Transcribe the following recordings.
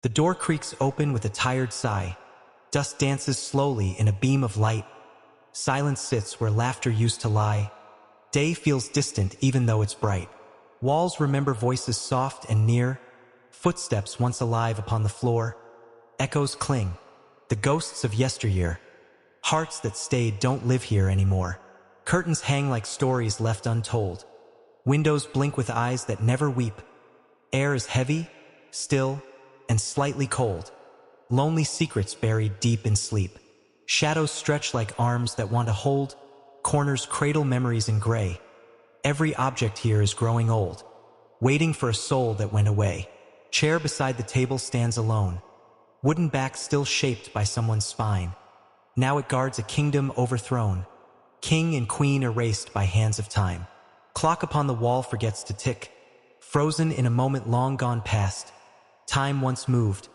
The door creaks open with a tired sigh. Dust dances slowly in a beam of light. Silence sits where laughter used to lie. Day feels distant even though it's bright. Walls remember voices soft and near. Footsteps once alive upon the floor. Echoes cling, the ghosts of yesteryear. Hearts that stayed don't live here anymore. Curtains hang like stories left untold. Windows blink with eyes that never weep. Air is heavy, still, and slightly cold. Lonely secrets buried deep in sleep. Shadows stretch like arms that want to hold. Corners cradle memories in gray. Every object here is growing old, waiting for a soul that went away. Chair beside the table stands alone. Wooden back still shaped by someone's spine. Now it guards a kingdom overthrown. King and queen erased by hands of time. Clock upon the wall forgets to tick. Frozen in a moment long gone past. Time once moved,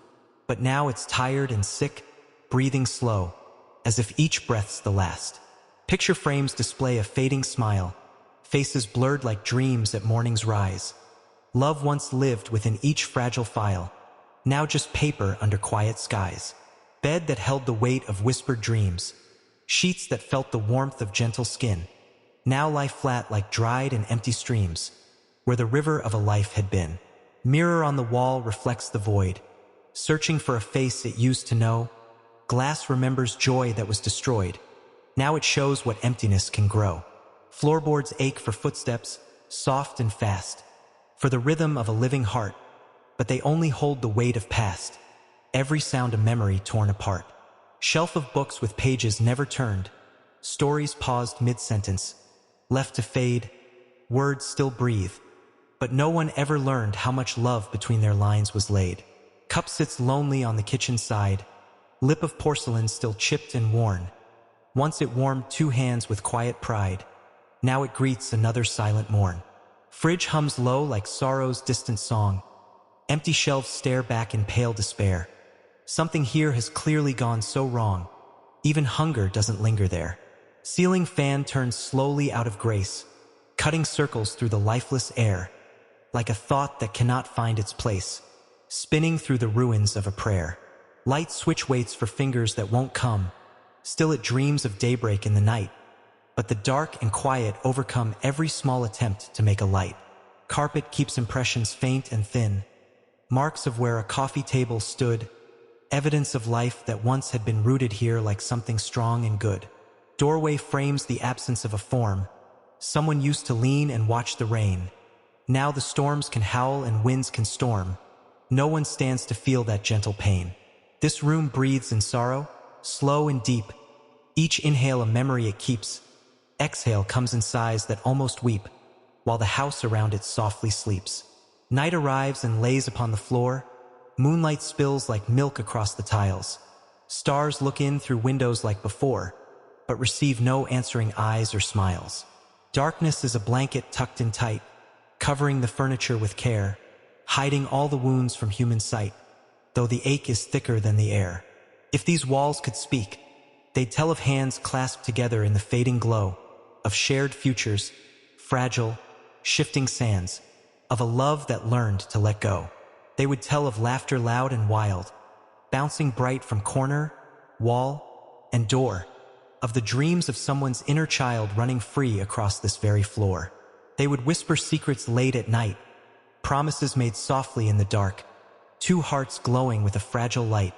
but now it's tired and sick, breathing slow, as if each breath's the last. Picture frames display a fading smile, faces blurred like dreams at morning's rise. Love once lived within each fragile file, now just paper under quiet skies. Bed that held the weight of whispered dreams, sheets that felt the warmth of gentle skin, now lie flat like dried and empty streams, where the river of a life had been. Mirror on the wall reflects the void, searching for a face it used to know. Glass remembers joy that was destroyed, now it shows what emptiness can grow. Floorboards ache for footsteps, soft and fast, for the rhythm of a living heart, but they only hold the weight of past, every sound a memory torn apart. Shelf of books with pages never turned, stories paused mid-sentence, left to fade, words still breathe, but no one ever learned how much love between their lines was laid. Cup sits lonely on the kitchen side, lip of porcelain still chipped and worn. Once it warmed two hands with quiet pride, now it greets another silent morn. Fridge hums low like sorrow's distant song. Empty shelves stare back in pale despair. Something here has clearly gone so wrong. Even hunger doesn't linger there. Ceiling fan turns slowly out of grace, cutting circles through the lifeless air, like a thought that cannot find its place, spinning through the ruins of a prayer. Light switch waits for fingers that won't come. Still it dreams of daybreak in the night, but the dark and quiet overcome every small attempt to make a light. Carpet keeps impressions faint and thin, marks of where a coffee table stood, evidence of life that once had been rooted here like something strong and good. Doorway frames the absence of a form. Someone used to lean and watch the rain. Now the storms can howl and winds can storm. No one stands to feel that gentle pain. This room breathes in sorrow, slow and deep. Each inhale a memory it keeps. Exhale comes in sighs that almost weep, while the house around it softly sleeps. Night arrives and lays upon the floor. Moonlight spills like milk across the tiles. Stars look in through windows like before, but receive no answering eyes or smiles. Darkness is a blanket tucked in tight, covering the furniture with care, hiding all the wounds from human sight, though the ache is thicker than the air. If these walls could speak, they'd tell of hands clasped together in the fading glow, of shared futures, fragile, shifting sands, of a love that learned to let go. They would tell of laughter loud and wild, bouncing bright from corner, wall, and door, of the dreams of someone's inner child running free across this very floor. They would whisper secrets late at night, promises made softly in the dark, two hearts glowing with a fragile light,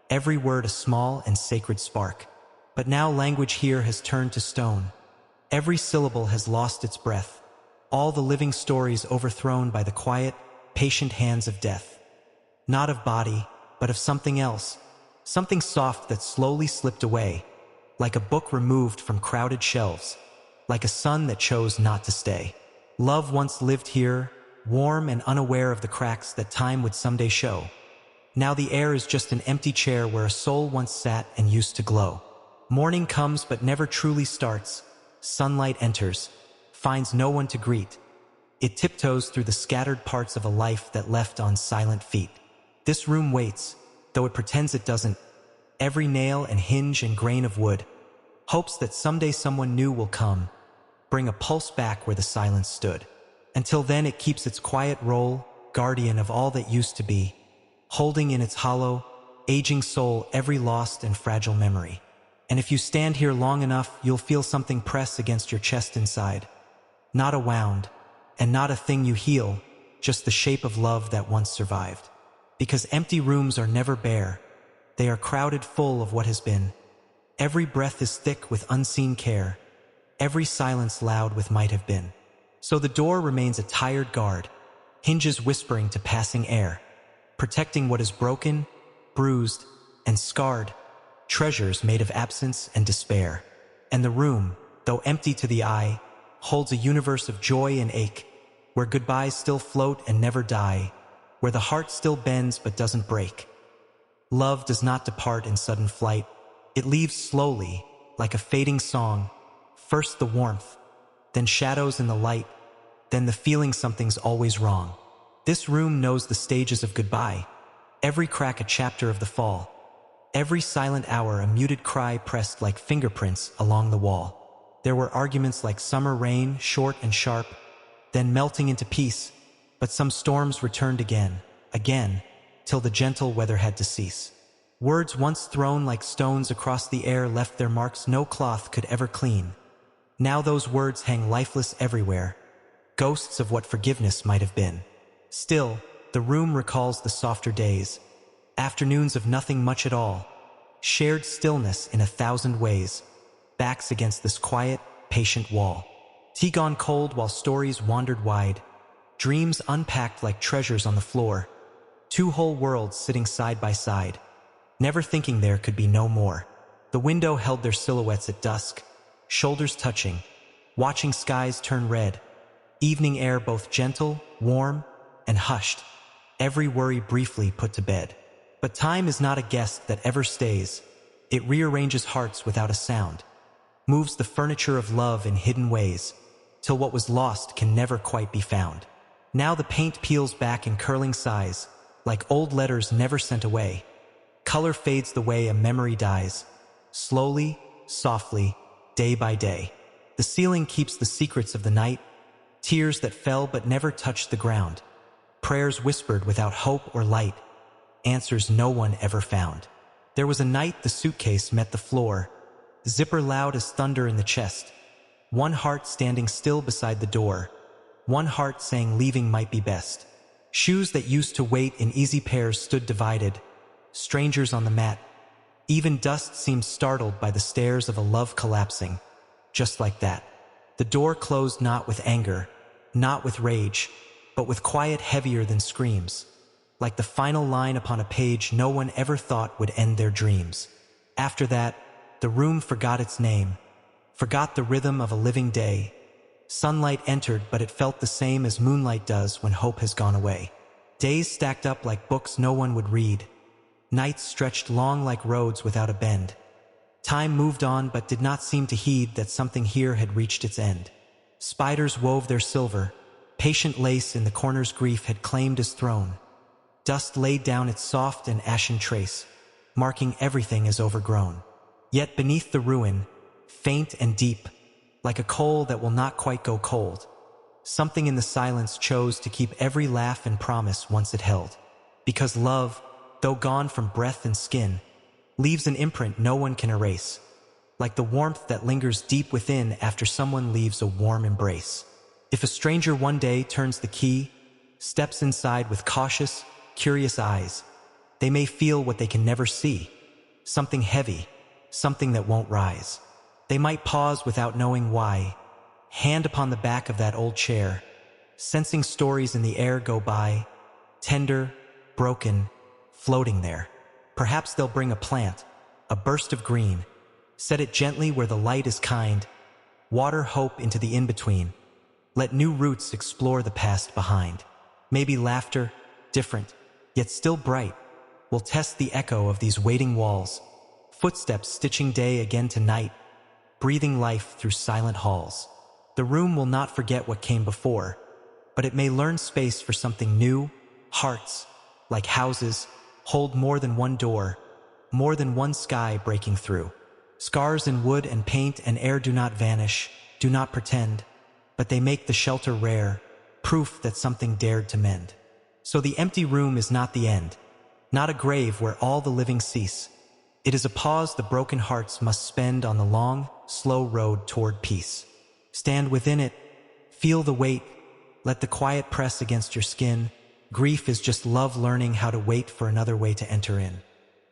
every word a small and sacred spark. But now language here has turned to stone. Every syllable has lost its breath, all the living stories overthrown by the quiet, patient hands of death. Not of body, but of something else, something soft that slowly slipped away, like a book removed from crowded shelves, like a sun that chose not to stay. Love once lived here, warm and unaware of the cracks that time would someday show. Now the air is just an empty chair where a soul once sat and used to glow. Morning comes but never truly starts. Sunlight enters, finds no one to greet. It tiptoes through the scattered parts of a life that left on silent feet. This room waits, though it pretends it doesn't. Every nail and hinge and grain of wood hopes that someday someone new will come, bring a pulse back where the silence stood. Until then it keeps its quiet role, guardian of all that used to be, holding in its hollow, aging soul every lost and fragile memory. And if you stand here long enough, you'll feel something press against your chest inside. Not a wound, and not a thing you heal, just the shape of love that once survived. Because empty rooms are never bare. They are crowded full of what has been. Every breath is thick with unseen care. Every silence loud with might have been. So the door remains a tired guard, hinges whispering to passing air, protecting what is broken, bruised, and scarred, treasures made of absence and despair. And the room, though empty to the eye, holds a universe of joy and ache, where goodbyes still float and never die, where the heart still bends but doesn't break. Love does not depart in sudden flight. It leaves slowly, like a fading song, first the warmth, then shadows in the light, then the feeling something's always wrong. This room knows the stages of goodbye, every crack a chapter of the fall, every silent hour a muted cry pressed like fingerprints along the wall. There were arguments like summer rain, short and sharp, then melting into peace, but some storms returned again, till the gentle weather had to cease. Words once thrown like stones across the air left their marks no cloth could ever clean. Now those words hang lifeless everywhere, ghosts of what forgiveness might have been. Still, the room recalls the softer days, afternoons of nothing much at all, shared stillness in 1,000 ways, backs against this quiet, patient wall. Tea gone cold while stories wandered wide, dreams unpacked like treasures on the floor, two whole worlds sitting side by side, never thinking there could be no more. The window held their silhouettes at dusk, shoulders touching, watching skies turn red, evening air both gentle, warm, and hushed, every worry briefly put to bed. But time is not a guest that ever stays. It rearranges hearts without a sound, moves the furniture of love in hidden ways, till what was lost can never quite be found. Now the paint peels back in curling sighs, like old letters never sent away. Color fades the way a memory dies, slowly, softly, day by day. The ceiling keeps the secrets of the night, tears that fell but never touched the ground, prayers whispered without hope or light, answers no one ever found. There was a night the suitcase met the floor, zipper loud as thunder in the chest, one heart standing still beside the door, one heart saying leaving might be best. Shoes that used to wait in easy pairs stood divided, strangers on the mat. Even dust seemed startled by the stares of a love collapsing, just like that. The door closed not with anger, not with rage, but with quiet heavier than screams, like the final line upon a page no one ever thought would end their dreams. After that, the room forgot its name, forgot the rhythm of a living day. Sunlight entered, but it felt the same as moonlight does when hope has gone away. Days stacked up like books no one would read. Nights stretched long like roads without a bend. Time moved on but did not seem to heed that something here had reached its end. Spiders wove their silver, patient lace in the corner's grief had claimed his throne. Dust laid down its soft and ashen trace, marking everything as overgrown. Yet beneath the ruin, faint and deep, like a coal that will not quite go cold, something in the silence chose to keep every laugh and promise once it held. Because love, though gone from breath and skin, leaves an imprint no one can erase, like the warmth that lingers deep within after someone leaves a warm embrace. If a stranger one day turns the key, steps inside with cautious, curious eyes, they may feel what they can never see, something heavy, something that won't rise. They might pause without knowing why, hand upon the back of that old chair, sensing stories in the air go by, tender, broken, floating there. Perhaps they'll bring a plant, a burst of green, set it gently where the light is kind, water hope into the in-between, let new roots explore the past behind. Maybe laughter, different, yet still bright, will test the echo of these waiting walls, footsteps stitching day again to night, breathing life through silent halls. The room will not forget what came before, but it may learn space for something new. Hearts, like houses, hold more than one door, more than one sky breaking through. Scars in wood and paint and air do not vanish, do not pretend, but they make the shelter rare, proof that something dared to mend. So the empty room is not the end. not a grave where all the living cease. It is a pause the broken hearts must spend on the long, slow road toward peace. Stand within it, feel the weight, let the quiet press against your skin. Grief is just love learning how to wait for another way to enter in.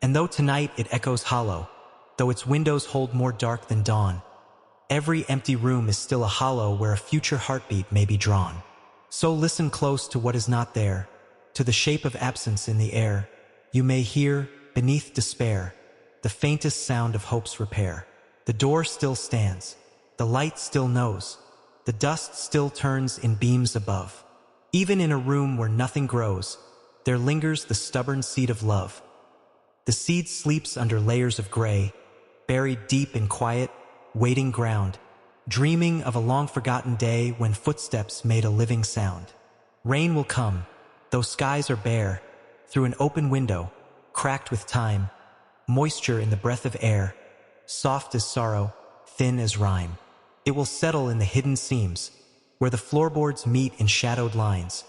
And though tonight it echoes hollow, though its windows hold more dark than dawn, every empty room is still a hollow where a future heartbeat may be drawn. So listen close to what is not there, to the shape of absence in the air. You may hear, beneath despair, the faintest sound of hope's repair. The door still stands, the light still knows, the dust still turns in beams above. Even in a room where nothing grows, there lingers the stubborn seed of love. The seed sleeps under layers of gray, buried deep in quiet, waiting ground, dreaming of a long-forgotten day when footsteps made a living sound. Rain will come, though skies are bare, through an open window, cracked with time, moisture in the breath of air, soft as sorrow, thin as rhyme. It will settle in the hidden seams, where the floorboards meet in shadowed lines,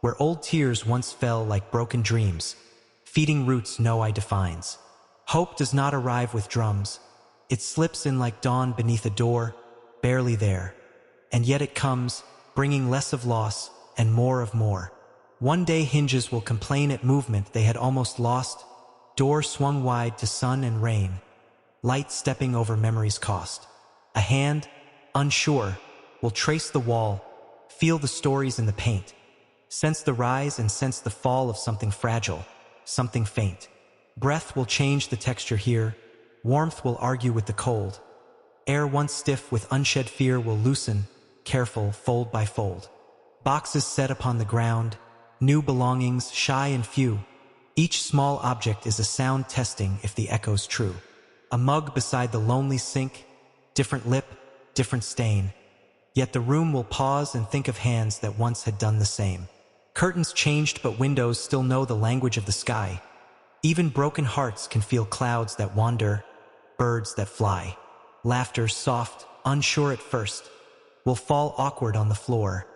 where old tears once fell like broken dreams, feeding roots no eye defines. Hope does not arrive with drums. It slips in like dawn beneath a door, barely there. And yet it comes, bringing less of loss and more of more. One day hinges will complain at movement they had almost lost, door swung wide to sun and rain, light stepping over memory's cost. A hand, unsure, will trace the wall, feel the stories in the paint, sense the rise and sense the fall of something fragile, something faint. Breath will change the texture here, warmth will argue with the cold. Air once stiff with unshed fear will loosen, careful, fold by fold. Boxes set upon the ground, new belongings, shy and few. Each small object is a sound testing if the echo's true. A mug beside the lonely sink, different lip, different stain. Yet the room will pause and think of hands that once had done the same. Curtains changed but windows still know the language of the sky. Even broken hearts can feel clouds that wander, birds that fly. Laughter soft, unsure at first, will fall awkward on the floor,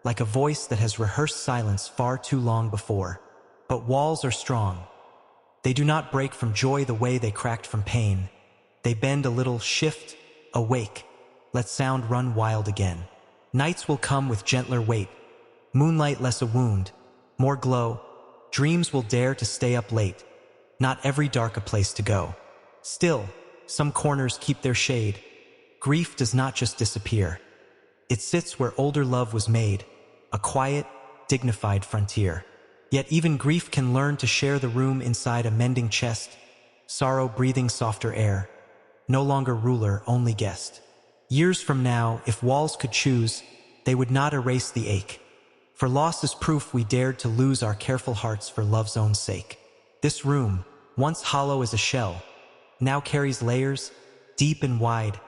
like a voice that has rehearsed silence far too long before. But walls are strong. They do not break from joy the way they cracked from pain. They bend a little, shift, awake, let sound run wild again. Nights will come with gentler weight, moonlight less a wound, more glow. Dreams will dare to stay up late, not every dark a place to go. Still, some corners keep their shade. Grief does not just disappear. It sits where older love was made, a quiet, dignified frontier. Yet even grief can learn to share the room inside a mending chest, sorrow breathing softer air, no longer ruler, only guest. Years from now, if walls could choose, they would not erase the ache. For loss is proof we dared to lose our careful hearts for love's own sake. This room, once hollow as a shell, now carries layers, deep and wide,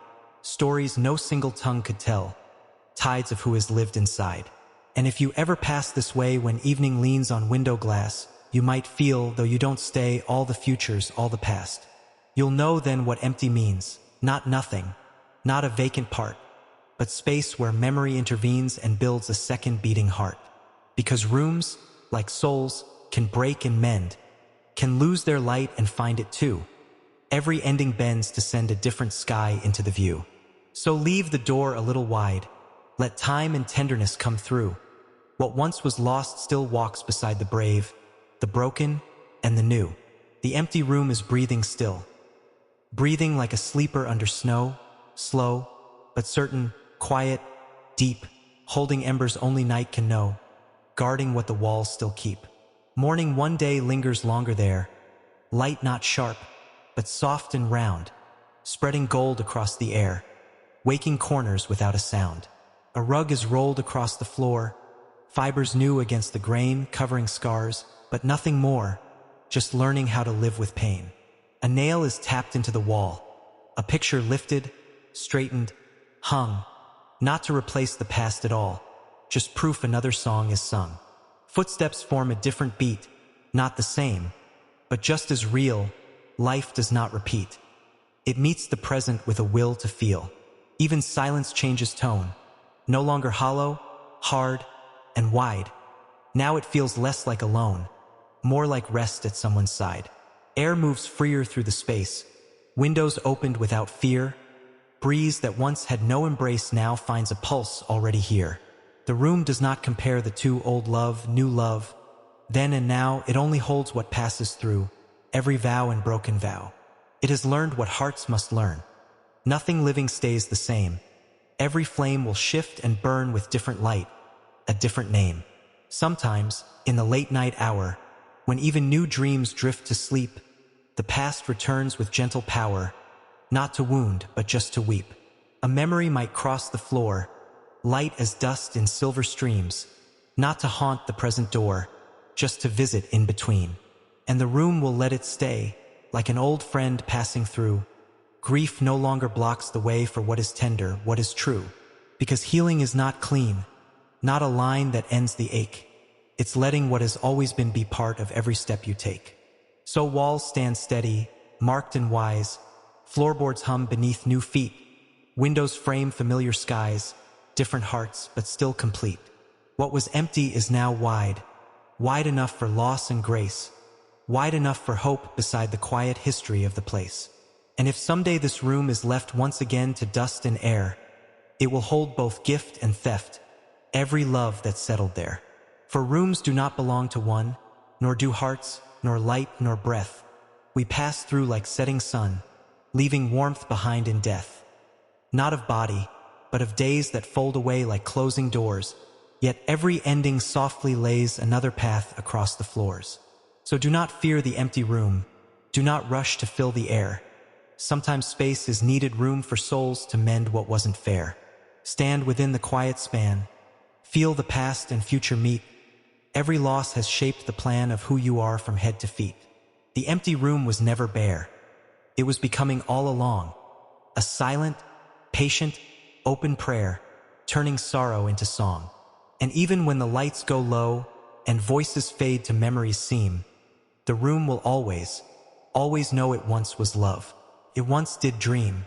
stories no single tongue could tell, tides of who has lived inside. And if you ever pass this way when evening leans on window glass, you might feel, though you don't stay, all the futures, all the past. You'll know then what empty means, not nothing, not a vacant part, but space where memory intervenes and builds a second beating heart. Because rooms, like souls, can break and mend, can lose their light and find it too. Every ending bends to send a different sky into the view. So leave the door a little wide, let time and tenderness come through. What once was lost still walks beside the brave, the broken, and the new. The empty room is breathing still, breathing like a sleeper under snow, slow, but certain, quiet, deep, holding embers only night can know, guarding what the walls still keep. Morning one day lingers longer there, light not sharp, but soft and round, spreading gold across the air, waking corners without a sound. A rug is rolled across the floor, fibers new against the grain, covering scars, but nothing more, just learning how to live with pain. A nail is tapped into the wall, a picture lifted, straightened, hung, not to replace the past at all, just proof another song is sung. Footsteps form a different beat, not the same, but just as real. Life does not repeat. It meets the present with a will to feel. Even silence changes tone, no longer hollow, hard, and wide. Now it feels less like alone, more like rest at someone's side. Air moves freer through the space. Windows opened without fear. Breeze that once had no embrace now finds a pulse already here. The room does not compare the two, old love, new love. Then and now, it only holds what passes through, every vow and broken vow. It has learned what hearts must learn. Nothing living stays the same. Every flame will shift and burn with different light, a different name. Sometimes, in the late night hour, when even new dreams drift to sleep, the past returns with gentle power, not to wound, but just to weep. A memory might cross the floor, light as dust in silver streams, not to haunt the present door, just to visit in between. And the room will let it stay, like an old friend passing through. Grief no longer blocks the way for what is tender, what is true. Because healing is not clean, not a line that ends the ache. It's letting what has always been be part of every step you take. So walls stand steady, marked and wise. Floorboards hum beneath new feet. Windows frame familiar skies, different hearts, but still complete. What was empty is now wide, wide enough for loss and grace, wide enough for hope beside the quiet history of the place. And if someday this room is left once again to dust and air, it will hold both gift and theft, every love that settled there. For rooms do not belong to one, nor do hearts, nor light, nor breath. We pass through like setting sun, leaving warmth behind in death. Not of body, but of days that fold away like closing doors, yet every ending softly lays another path across the floors. So do not fear the empty room, do not rush to fill the air. Sometimes space is needed, room for souls to mend what wasn't fair. Stand within the quiet span, feel the past and future meet. Every loss has shaped the plan of who you are from head to feet. The empty room was never bare. It was becoming all along, a silent, patient, open prayer, turning sorrow into song. And even when the lights go low and voices fade to memories seem, the room will always, always know it once was love. It once did dream.